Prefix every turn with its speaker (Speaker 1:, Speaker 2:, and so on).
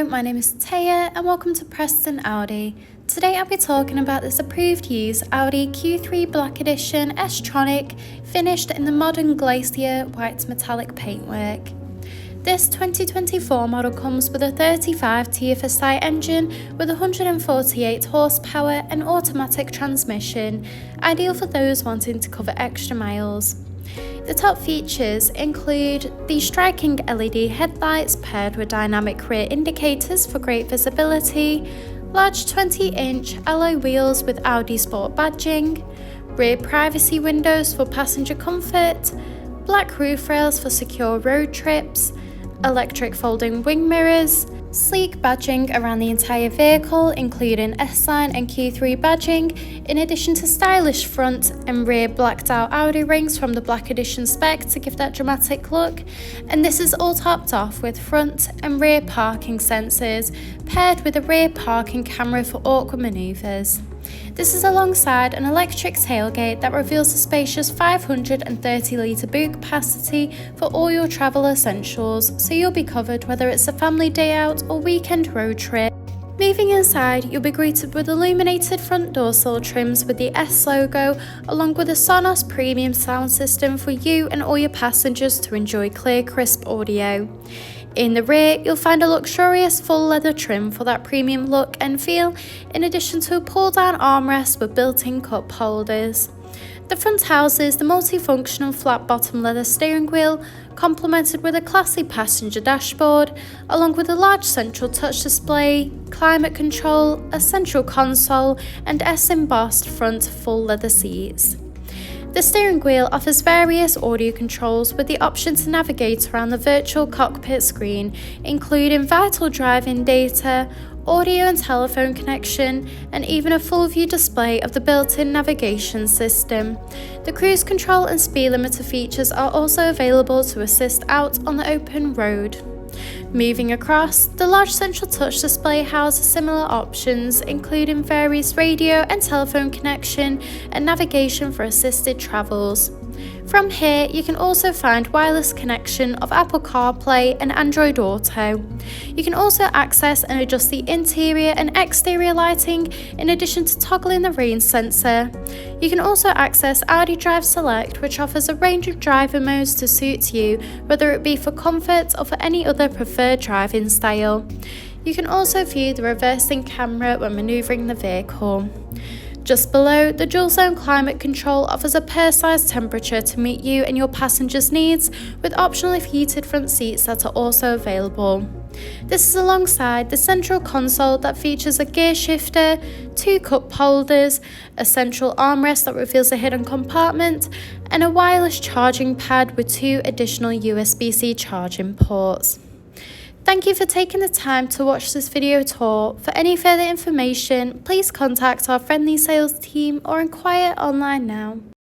Speaker 1: Hello, my name is Taya and welcome to Preston Audi. Today I'll be talking about this approved use Audi Q3 Black Edition S-Tronic finished in the modern Glacier White Metallic paintwork. This 2024 model comes with a 35 TFSI engine with 148 horsepower and automatic transmission, ideal for those wanting to cover extra miles. The top features include the striking LED headlights paired with dynamic rear indicators for great visibility, large 20-inch alloy wheels with Audi Sport badging, rear privacy windows for passenger comfort, black roof rails for secure road trips, electric folding wing mirrors, sleek badging around the entire vehicle including S-Line and Q3 badging, in addition to stylish front and rear blacked out Audi rings from the Black Edition spec to give that dramatic look, and this is all topped off with front and rear parking sensors paired with a rear parking camera for awkward manoeuvres. This is alongside an electric tailgate that reveals a spacious 530-litre boot capacity for all your travel essentials, so you'll be covered whether it's a family day out or weekend road trip. Moving inside, you'll be greeted with illuminated front door sill trims with the S logo, along with a SONOS premium sound system for you and all your passengers to enjoy clear, crisp audio. In the rear, you'll find a luxurious full leather trim for that premium look and feel, in addition to a pull-down armrest with built-in cup holders. The front houses the multifunctional flat-bottom leather steering wheel, complemented with a classy passenger dashboard, along with a large central touch display, climate control, a central console, and S-embossed front full leather seats. The steering wheel offers various audio controls with the option to navigate around the virtual cockpit screen, including vital driving data, audio and telephone connection, and even a full view display of the built-in navigation system. The cruise control and speed limiter features are also available to assist out on the open road. Moving across, the large central touch display houses similar options, including various radio and telephone connection and navigation for assisted travels. From here, you can also find wireless connection of Apple CarPlay and Android Auto. You can also access and adjust the interior and exterior lighting, in addition to toggling the rain sensor. You can also access Audi Drive Select, which offers a range of driver modes to suit you, whether it be for comfort or for any other preferred driving style. You can also view the reversing camera when manoeuvring the vehicle. Just below, the dual zone climate control offers a personalised temperature to meet you and your passengers' needs, with optional heated front seats that are also available. This is alongside the central console that features a gear shifter, 2 cup holders, a central armrest that reveals a hidden compartment, and a wireless charging pad with 2 additional USB-C charging ports. Thank you for taking the time to watch this video tour. For any further information, please contact our friendly sales team or inquire online now.